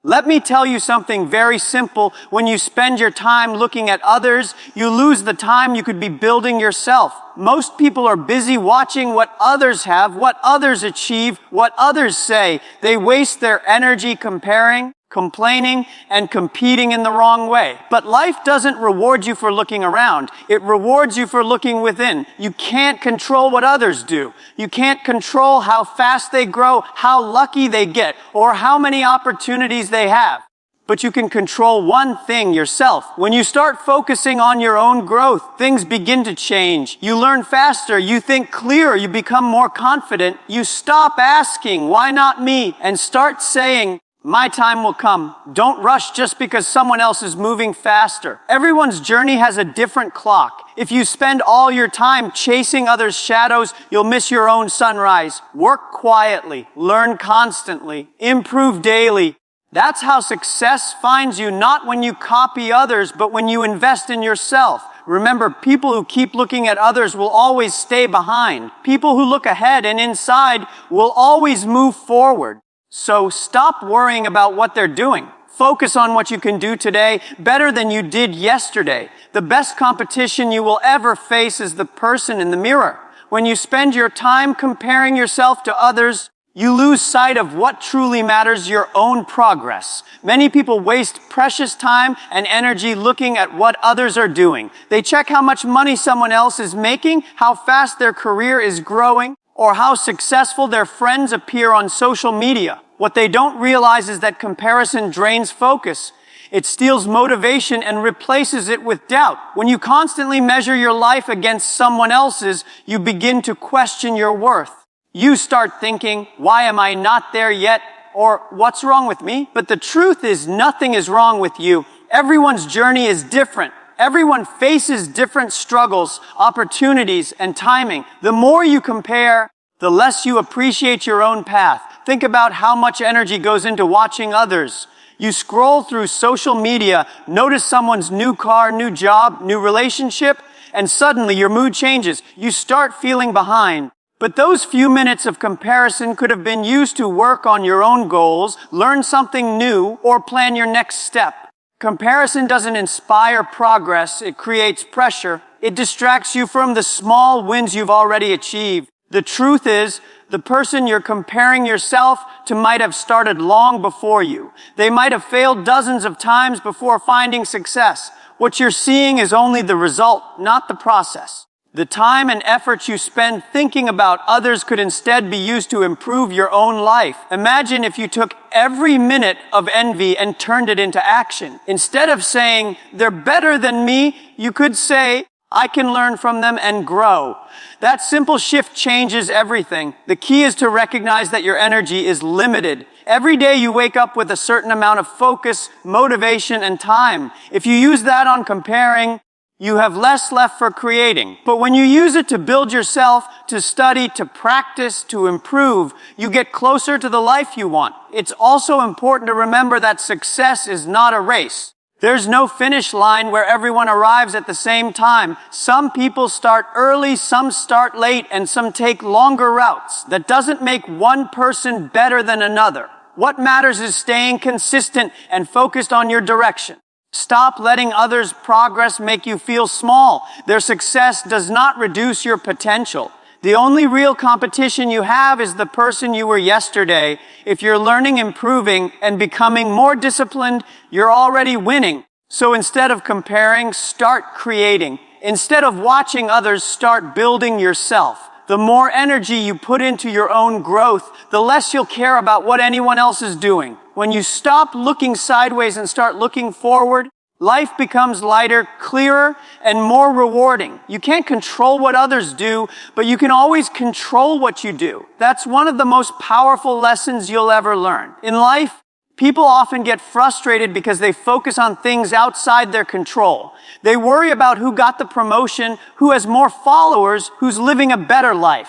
Let me tell you something very simple. When you spend your time looking at others, you lose the time you could be building yourself. Most people are busy watching what others have, what others achieve, what others say. They waste their energy comparing, complaining, and competing in the wrong way. But life doesn't reward you for looking around. It rewards you for looking within. You can't control what others do. You can't control how fast they grow, how lucky they get, or how many opportunities they have. But you can control one thing, yourself. When you start focusing on your own growth, things begin to change. You learn faster, you think clearer, you become more confident. You stop asking, why not me? And start saying, my time will come. Don't rush just because someone else is moving faster. Everyone's journey has a different clock. If you spend all your time chasing others' shadows, you'll miss your own sunrise. Work quietly, learn constantly, improve daily. That's how success finds you, not when you copy others, but when you invest in yourself. Remember, people who keep looking at others will always stay behind. People who look ahead and inside will always move forward. So stop worrying about what they're doing. Focus on what you can do today better than you did yesterday. The best competition you will ever face is the person in the mirror. When you spend your time comparing yourself to others, you lose sight of what truly matters, your own progress. Many people waste precious time and energy looking at what others are doing. They check how much money someone else is making, how fast their career is growing, or how successful their friends appear on social media. What they don't realize is that comparison drains focus. It steals motivation and replaces it with doubt. When you constantly measure your life against someone else's, you begin to question your worth. You start thinking, why am I not there yet? Or what's wrong with me? But the truth is, nothing is wrong with you. Everyone's journey is different. Everyone faces different struggles, opportunities, and timing. The more you compare, the less you appreciate your own path. Think about how much energy goes into watching others. You scroll through social media, notice someone's new car, new job, new relationship, and suddenly your mood changes. You start feeling behind. But those few minutes of comparison could have been used to work on your own goals, learn something new, or plan your next step. Comparison doesn't inspire progress, it creates pressure. It distracts you from the small wins you've already achieved. The truth is, the person you're comparing yourself to might have started long before you. They might have failed dozens of times before finding success. What you're seeing is only the result, not the process. The time and effort you spend thinking about others could instead be used to improve your own life. Imagine if you took every minute of envy and turned it into action. Instead of saying, they're better than me, you could say, I can learn from them and grow. That simple shift changes everything. The key is to recognize that your energy is limited. Every day you wake up with a certain amount of focus, motivation, and time. If you use that on comparing, you have less left for creating. But when you use it to build yourself, to study, to practice, to improve, you get closer to the life you want. It's also important to remember that success is not a race. There's no finish line where everyone arrives at the same time. Some people start early, some start late, and some take longer routes. That doesn't make one person better than another. What matters is staying consistent and focused on your direction. Stop letting others' progress make you feel small. Their success does not reduce your potential. The only real competition you have is the person you were yesterday. If you're learning, improving, and becoming more disciplined, you're already winning. So instead of comparing, start creating. Instead of watching others, start building yourself. The more energy you put into your own growth, the less you'll care about what anyone else is doing. When you stop looking sideways and start looking forward, life becomes lighter, clearer, and more rewarding. You can't control what others do, but you can always control what you do. That's one of the most powerful lessons you'll ever learn. In life, people often get frustrated because they focus on things outside their control. They worry about who got the promotion, who has more followers, who's living a better life.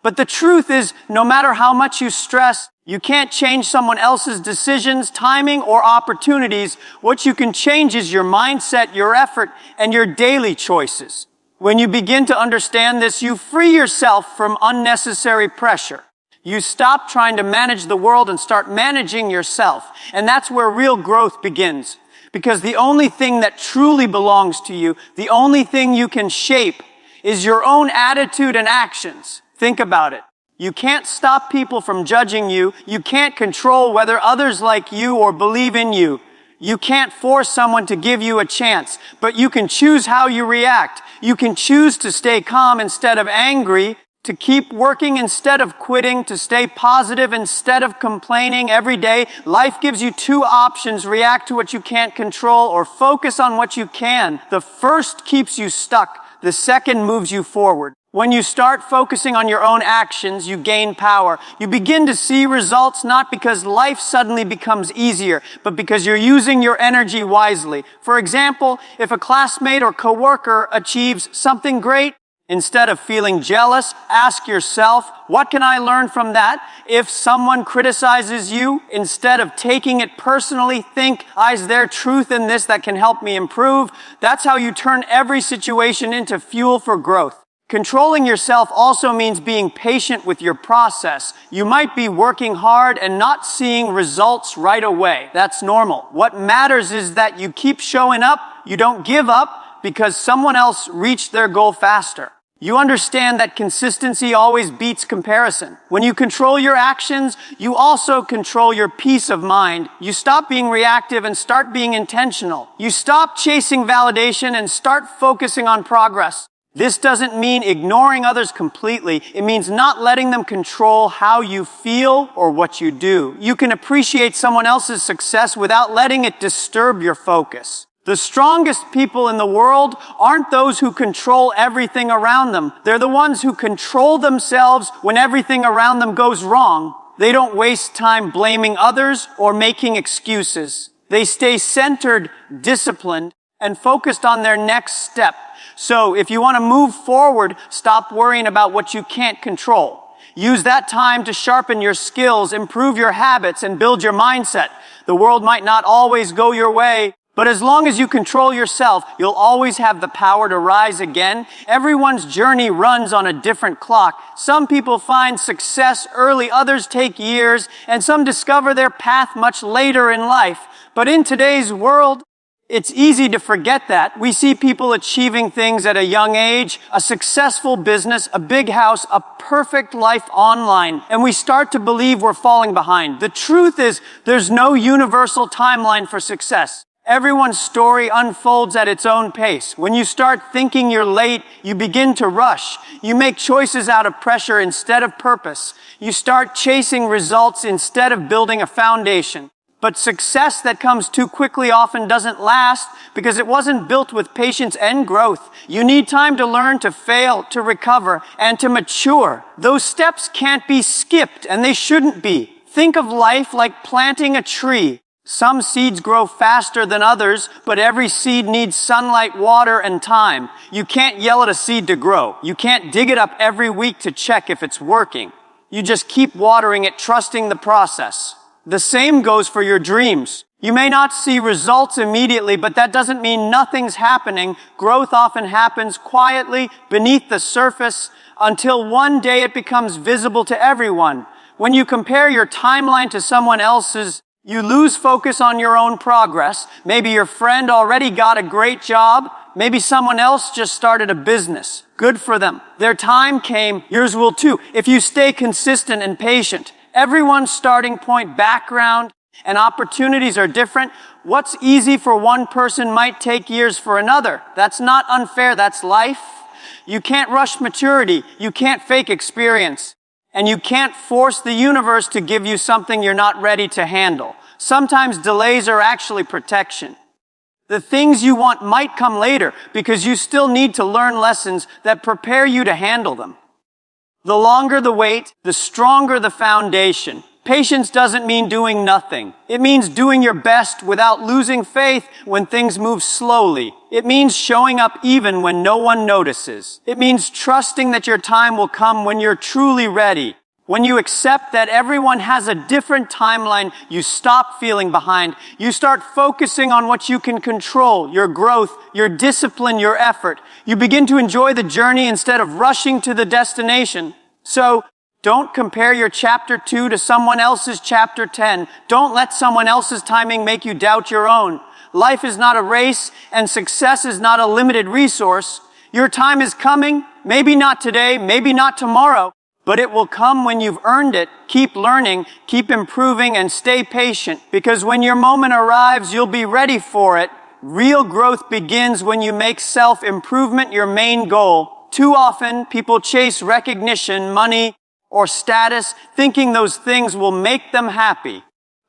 But the truth is, no matter how much you stress, you can't change someone else's decisions, timing, or opportunities. What you can change is your mindset, your effort, and your daily choices. When you begin to understand this, you free yourself from unnecessary pressure. You stop trying to manage the world and start managing yourself. And that's where real growth begins. Because the only thing that truly belongs to you, the only thing you can shape, is your own attitude and actions. Think about it. You can't stop people from judging you. You can't control whether others like you or believe in you. You can't force someone to give you a chance, but you can choose how you react. You can choose to stay calm instead of angry, to keep working instead of quitting, to stay positive instead of complaining every day. Life gives you two options: react to what you can't control or focus on what you can. The first keeps you stuck. The second moves you forward. When you start focusing on your own actions, you gain power. You begin to see results not because life suddenly becomes easier, but because you're using your energy wisely. For example, if a classmate or coworker achieves something great, instead of feeling jealous, ask yourself, what can I learn from that? If someone criticizes you, instead of taking it personally, think, is there truth in this that can help me improve? That's how you turn every situation into fuel for growth. Controlling yourself also means being patient with your process. You might be working hard and not seeing results right away. That's normal. What matters is that you keep showing up, you don't give up because someone else reached their goal faster. You understand that consistency always beats comparison. When you control your actions, you also control your peace of mind. You stop being reactive and start being intentional. You stop chasing validation and start focusing on progress. This doesn't mean ignoring others completely. It means not letting them control how you feel or what you do. You can appreciate someone else's success without letting it disturb your focus. The strongest people in the world aren't those who control everything around them. They're the ones who control themselves when everything around them goes wrong. They don't waste time blaming others or making excuses. They stay centered, disciplined, and focused on their next step. So if you want to move forward, stop worrying about what you can't control. Use that time to sharpen your skills, improve your habits, and build your mindset. The world might not always go your way, but as long as you control yourself, you'll always have the power to rise again. Everyone's journey runs on a different clock. Some people find success early, others take years, and some discover their path much later in life. But in today's world, it's easy to forget that. We see people achieving things at a young age, a successful business, a big house, a perfect life online, and we start to believe we're falling behind. The truth is, there's no universal timeline for success. Everyone's story unfolds at its own pace. When you start thinking you're late, you begin to rush. You make choices out of pressure instead of purpose. You start chasing results instead of building a foundation. But success that comes too quickly often doesn't last because it wasn't built with patience and growth. You need time to learn, to fail, to recover, and to mature. Those steps can't be skipped, and they shouldn't be. Think of life like planting a tree. Some seeds grow faster than others, but every seed needs sunlight, water, and time. You can't yell at a seed to grow. You can't dig it up every week to check if it's working. You just keep watering it, trusting the process. The same goes for your dreams. You may not see results immediately, but that doesn't mean nothing's happening. Growth often happens quietly, beneath the surface, until one day it becomes visible to everyone. When you compare your timeline to someone else's, you lose focus on your own progress. Maybe your friend already got a great job. Maybe someone else just started a business. Good for them. Their time came, yours will too, if you stay consistent and patient. Everyone's starting point, background, and opportunities are different. What's easy for one person might take years for another. That's not unfair, that's life. You can't rush maturity. You can't fake experience. And you can't force the universe to give you something you're not ready to handle. Sometimes delays are actually protection. The things you want might come later because you still need to learn lessons that prepare you to handle them. The longer the wait, the stronger the foundation. Patience doesn't mean doing nothing. It means doing your best without losing faith when things move slowly. It means showing up even when no one notices. It means trusting that your time will come when you're truly ready. When you accept that everyone has a different timeline, you stop feeling behind. You start focusing on what you can control, your growth, your discipline, your effort. You begin to enjoy the journey instead of rushing to the destination. So, Don't compare your chapter 2 to someone else's chapter 10. Don't let someone else's timing make you doubt your own. Life is not a race, and success is not a limited resource. Your time is coming, maybe not today, maybe not tomorrow, but it will come when you've earned it. Keep learning, keep improving, and stay patient, because when your moment arrives, you'll be ready for it. Real growth begins when you make self-improvement your main goal. Too often, people chase recognition, money, or status, thinking those things will make them happy.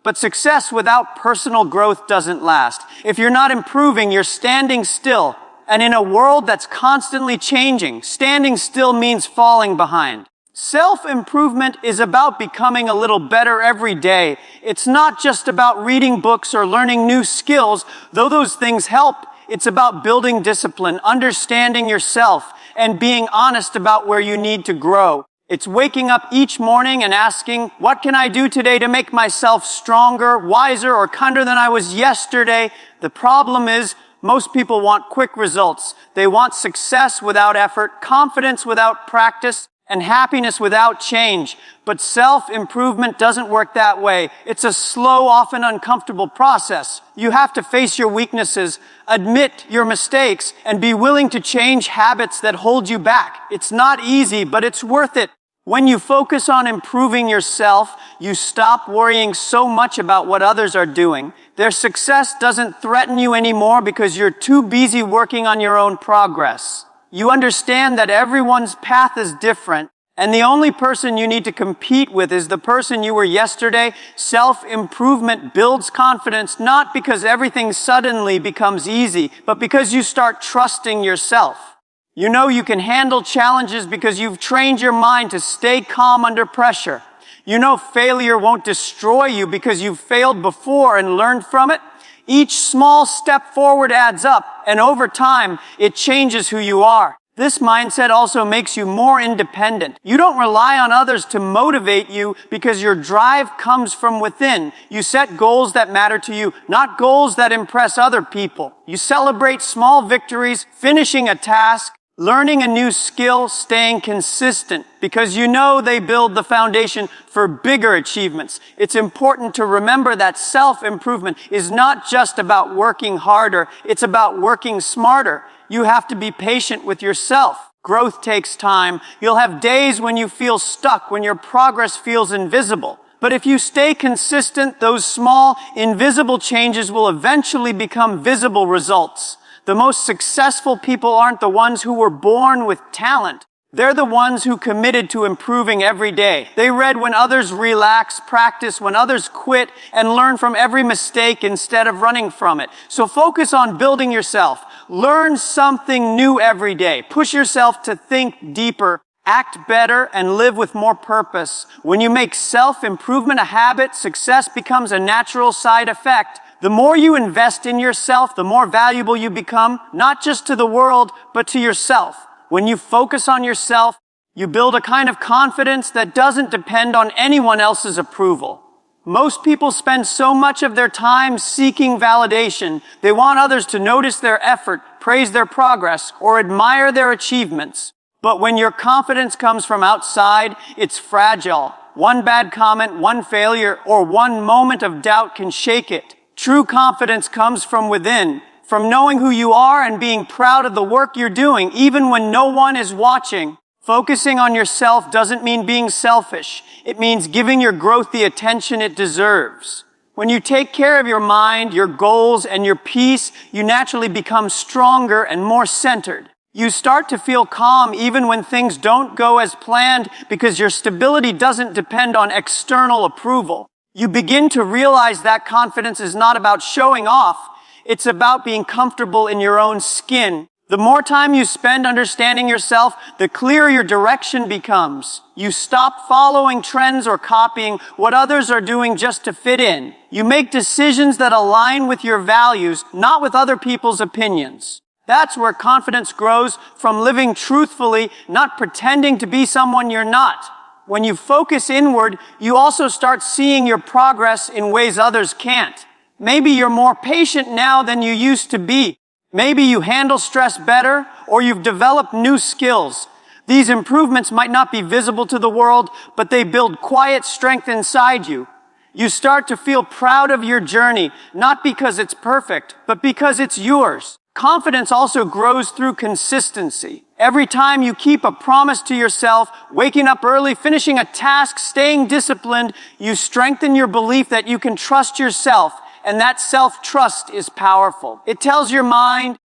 But success without personal growth doesn't last. If you're not improving, you're standing still. And in a world that's constantly changing, standing still means falling behind. Self-improvement is about becoming a little better every day. It's not just about reading books or learning new skills, though those things help. It's about building discipline, understanding yourself, and being honest about where you need to grow. It's waking up each morning and asking, what can I do today to make myself stronger, wiser, or kinder than I was yesterday? The problem is, most people want quick results. They want success without effort, confidence without practice, and happiness without change. But self-improvement doesn't work that way. It's a slow, often uncomfortable process. You have to face your weaknesses, admit your mistakes, and be willing to change habits that hold you back. It's not easy, but it's worth it. When you focus on improving yourself, you stop worrying so much about what others are doing. Their success doesn't threaten you anymore because you're too busy working on your own progress. You understand that everyone's path is different, and the only person you need to compete with is the person you were yesterday. Self-improvement builds confidence not because everything suddenly becomes easy, but because you start trusting yourself. You know you can handle challenges because you've trained your mind to stay calm under pressure. You know failure won't destroy you because you've failed before and learned from it. Each small step forward adds up, and over time, it changes who you are. This mindset also makes you more independent. You don't rely on others to motivate you because your drive comes from within. You set goals that matter to you, not goals that impress other people. You celebrate small victories, finishing a task, learning a new skill, staying consistent, because you know they build the foundation for bigger achievements. It's important to remember that self-improvement is not just about working harder, it's about working smarter. You have to be patient with yourself. Growth takes time. You'll have days when you feel stuck, when your progress feels invisible. But if you stay consistent, those small, invisible changes will eventually become visible results. The most successful people aren't the ones who were born with talent. They're the ones who committed to improving every day. They read when others relax, practice when others quit, and learn from every mistake instead of running from it. So focus on building yourself. Learn something new every day. Push yourself to think deeper, act better, and live with more purpose. When you make self-improvement a habit, success becomes a natural side effect. The more you invest in yourself, the more valuable you become, not just to the world, but to yourself. When you focus on yourself, you build a kind of confidence that doesn't depend on anyone else's approval. Most people spend so much of their time seeking validation. They want others to notice their effort, praise their progress, or admire their achievements. But when your confidence comes from outside, it's fragile. One bad comment, one failure, or one moment of doubt can shake it. True confidence comes from within, from knowing who you are and being proud of the work you're doing, even when no one is watching. Focusing on yourself doesn't mean being selfish. It means giving your growth the attention it deserves. When you take care of your mind, your goals, and your peace, you naturally become stronger and more centered. You start to feel calm even when things don't go as planned because your stability doesn't depend on external approval. You begin to realize that confidence is not about showing off. It's about being comfortable in your own skin. The more time you spend understanding yourself, the clearer your direction becomes. You stop following trends or copying what others are doing just to fit in. You make decisions that align with your values, not with other people's opinions. That's where confidence grows, from living truthfully, not pretending to be someone you're not. When you focus inward, you also start seeing your progress in ways others can't. Maybe you're more patient now than you used to be. Maybe you handle stress better, or you've developed new skills. These improvements might not be visible to the world, but they build quiet strength inside you. You start to feel proud of your journey, not because it's perfect, but because it's yours. Confidence also grows through consistency. Every time you keep a promise to yourself, waking up early, finishing a task, staying disciplined, you strengthen your belief that you can trust yourself, and that self-trust is powerful. It tells your mind,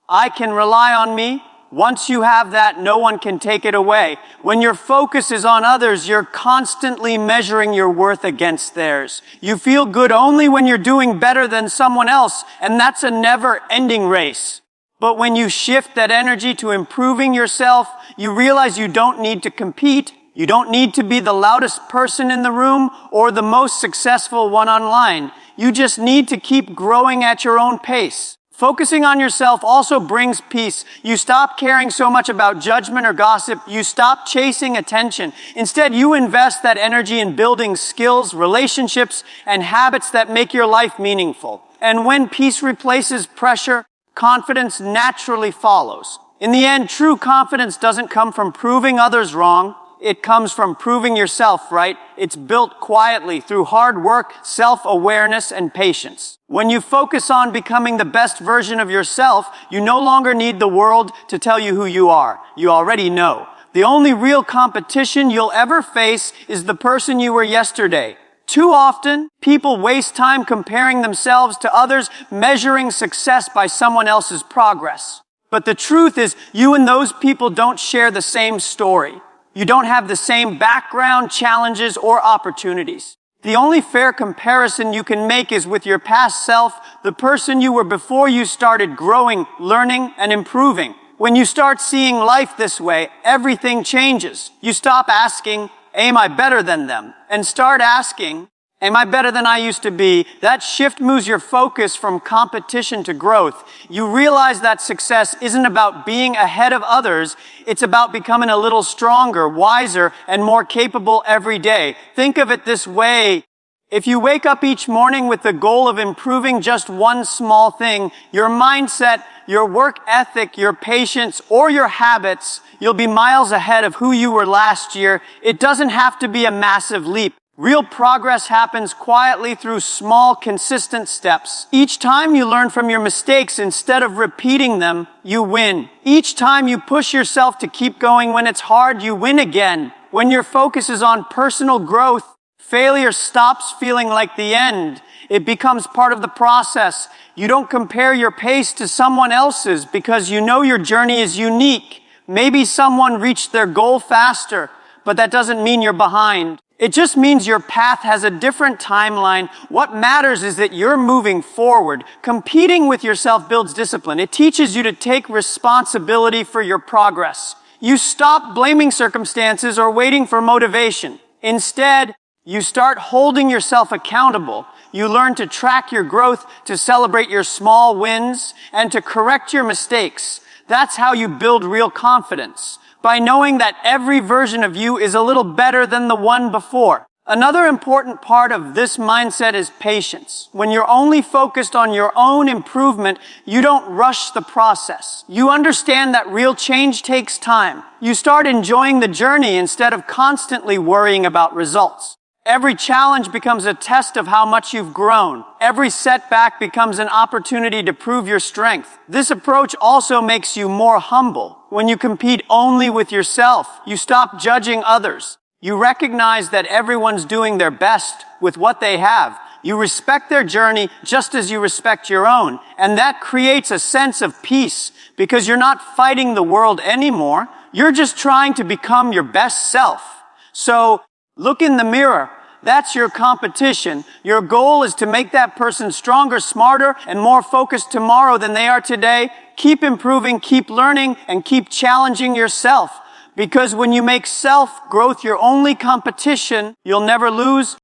I can rely on me. Once you have that, no one can take it away. When your focus is on others, you're constantly measuring your worth against theirs. You feel good only when you're doing better than someone else, and that's a never-ending race. But when you shift that energy to improving yourself, you realize you don't need to compete. You don't need to be the loudest person in the room or the most successful one online. You just need to keep growing at your own pace. Focusing on yourself also brings peace. You stop caring so much about judgment or gossip. You stop chasing attention. Instead, you invest that energy in building skills, relationships, and habits that make your life meaningful. And when peace replaces pressure, confidence naturally follows. In the end, true confidence doesn't come from proving others wrong. It comes from proving yourself right. It's built quietly through hard work, self-awareness, and patience. When you focus on becoming the best version of yourself, you no longer need the world to tell you who you are. You already know. The only real competition you'll ever face is the person you were yesterday. Too often, people waste time comparing themselves to others, measuring success by someone else's progress. But the truth is, you and those people don't share the same story. You don't have the same background, challenges, or opportunities. The only fair comparison you can make is with your past self, the person you were before you started growing, learning, and improving. When you start seeing life this way, everything changes. You stop asking, am I better than them? And start asking, am I better than I used to be? That shift moves your focus from competition to growth. You realize that success isn't about being ahead of others. It's about becoming a little stronger, wiser, and more capable every day. Think of it this way. If you wake up each morning with the goal of improving just one small thing, your mindset, your work ethic, your patience, or your habits, you'll be miles ahead of who you were last year. It doesn't have to be a massive leap. Real progress happens quietly through small, consistent steps. Each time you learn from your mistakes instead of repeating them, you win. Each time you push yourself to keep going when it's hard, you win again. When your focus is on personal growth, failure stops feeling like the end. It becomes part of the process. You don't compare your pace to someone else's because you know your journey is unique. Maybe someone reached their goal faster, but that doesn't mean you're behind. It just means your path has a different timeline. What matters is that you're moving forward. Competing with yourself builds discipline. It teaches you to take responsibility for your progress. You stop blaming circumstances or waiting for motivation. Instead, you start holding yourself accountable. You learn to track your growth, to celebrate your small wins, and to correct your mistakes. That's how you build real confidence. By knowing that every version of you is a little better than the one before. Another important part of this mindset is patience. When you're only focused on your own improvement, you don't rush the process. You understand that real change takes time. You start enjoying the journey instead of constantly worrying about results. Every challenge becomes a test of how much you've grown. Every setback becomes an opportunity to prove your strength. This approach also makes you more humble. When you compete only with yourself, you stop judging others. You recognize that everyone's doing their best with what they have. You respect their journey just as you respect your own. And that creates a sense of peace because you're not fighting the world anymore. You're just trying to become your best self. So look in the mirror. That's your competition. Your goal is to make that person stronger, smarter, and more focused tomorrow than they are today. Keep improving, keep learning, and keep challenging yourself. Because when you make self-growth your only competition, you'll never lose,